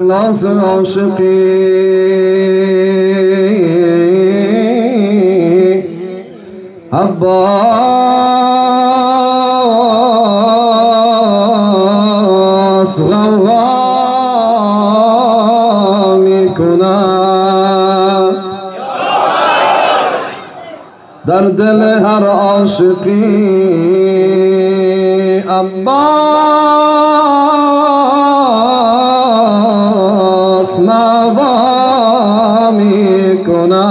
لاس عاشقی عباس غوا میکند در دل هر عاشقی عباس موا میکند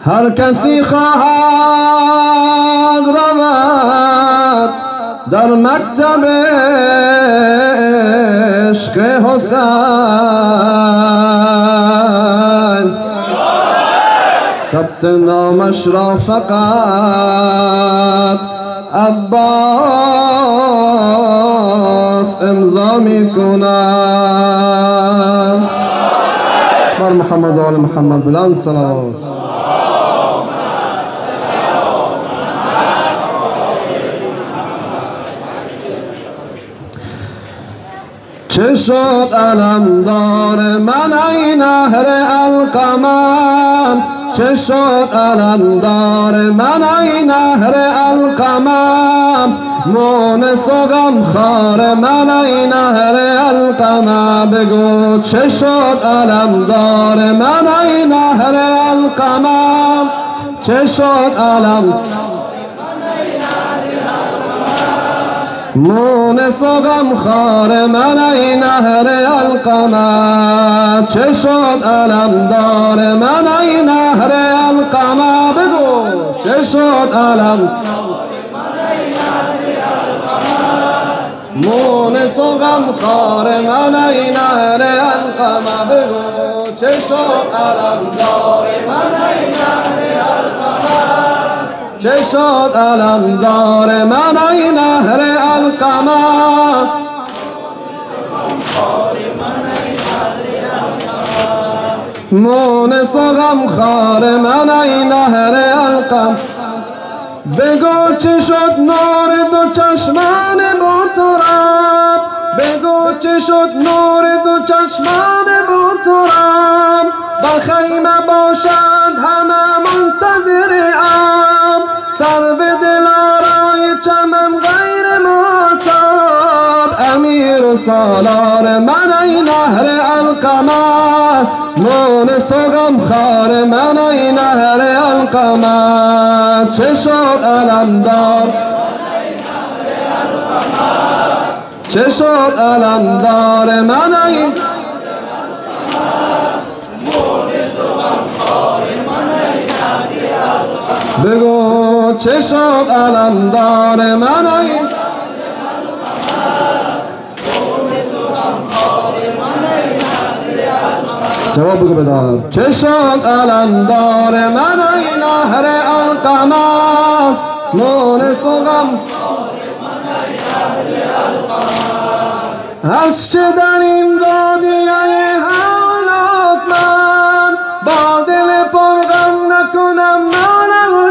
هر کسی خواهد رود در مکتب عشق حسین ثبت نامش را فقط عباس امضا میکند بر محمد و آل محمد بلند صلوات. چه شد علمدار من ای نهر القمم چه شد علمدار من ای نهر القمم مونس و غمخوار من ای نهر القمم بگو چه شد علمدار من ای نهر القمم چه شد علمدار مونس و غمخوار من ای نهر القمم چه شد علمدار من ای نهر القمم بگو چه شد علمدار من ای نهر القمم مونس و غمخوار من ای نهر القمم بگو چه شد علمدار من ای نهر القمم چه شد علمدار من ای نهر القمم مونس و غمخوار من ای نهر القمم بگو چه شد نور دو چشمان بوترم بگو چه شد نور دو چشمان بوترم با خیمه باشد همه منتظرم سرو دلارای چمن غیر معتاب امیر و سالار من ای نهر القمم مونس و غمخوار من ای نهر القمم چه شد علمدار چه شد علمدار من ای بگو چه شد علمدار من ای جواب بگو بدار چه شد علمدار من ای نهر القمم مونس و غمخوار من ای نهر القمم از چه در این بادیه حالات من با دل پرغم نکنم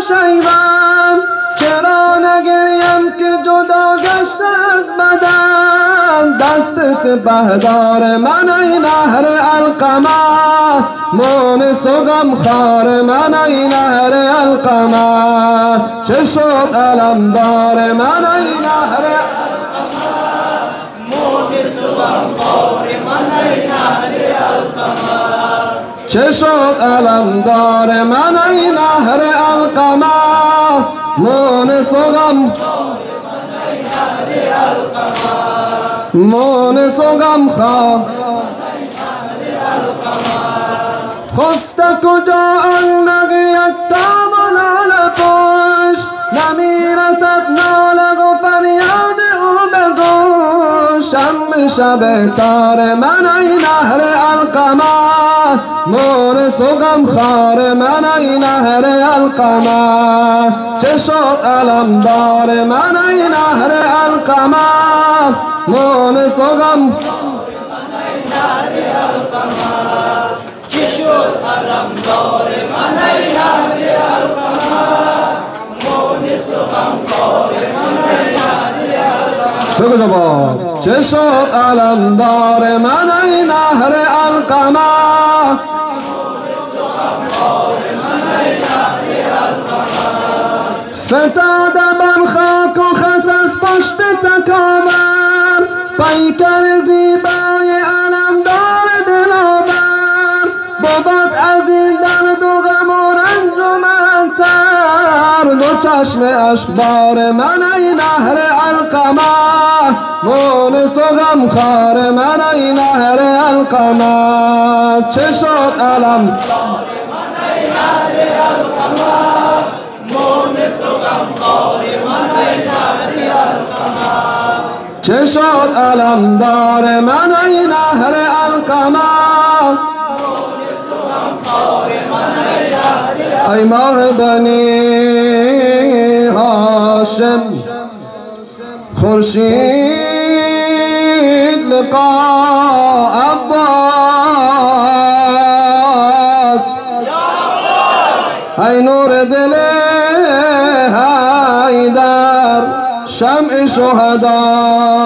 شیبان چرا نگریم که جدا گشته از بدن دست سپهدار من ای نهر القمم مونس و غمخوار من ای نهر القمم چه شد علمدار من ای نهر القمم مونس و غمخوار من ای نهر القمم چه شد علمدار من ای نهر القمم مونس و غمخوار من ای نهر القمم مونس و غمخوار خفته کجا آن نقیت تامل پشت نمیرسد ناله و فریاد او به گوش شم شب تار من ای نهر القمم مونس و غمخوار من ای نهر القمم چه شد علمدار من ای نهر القمم مونس و غمخوار من ای نهر القمم چه شد علمدار من ای نهر القمم مونس و غمخوار من ای نهر القمم بگو جواب چه شد علمدار من ای نهر القمر فتاد بر خاک و خسس پشت تکاور پیکر زیبای علمدار دلاور بود از این درد و غم و رنج و منتر دو چشم اشبار من ای نهر القمر مونس و غمخوار من ای نهر القمر چه شد علم چه شد علمدار من ای نهر القمر ای ماه بنی هاشم خورشید لقا عباس ای نور دل حیدر شمع شهداء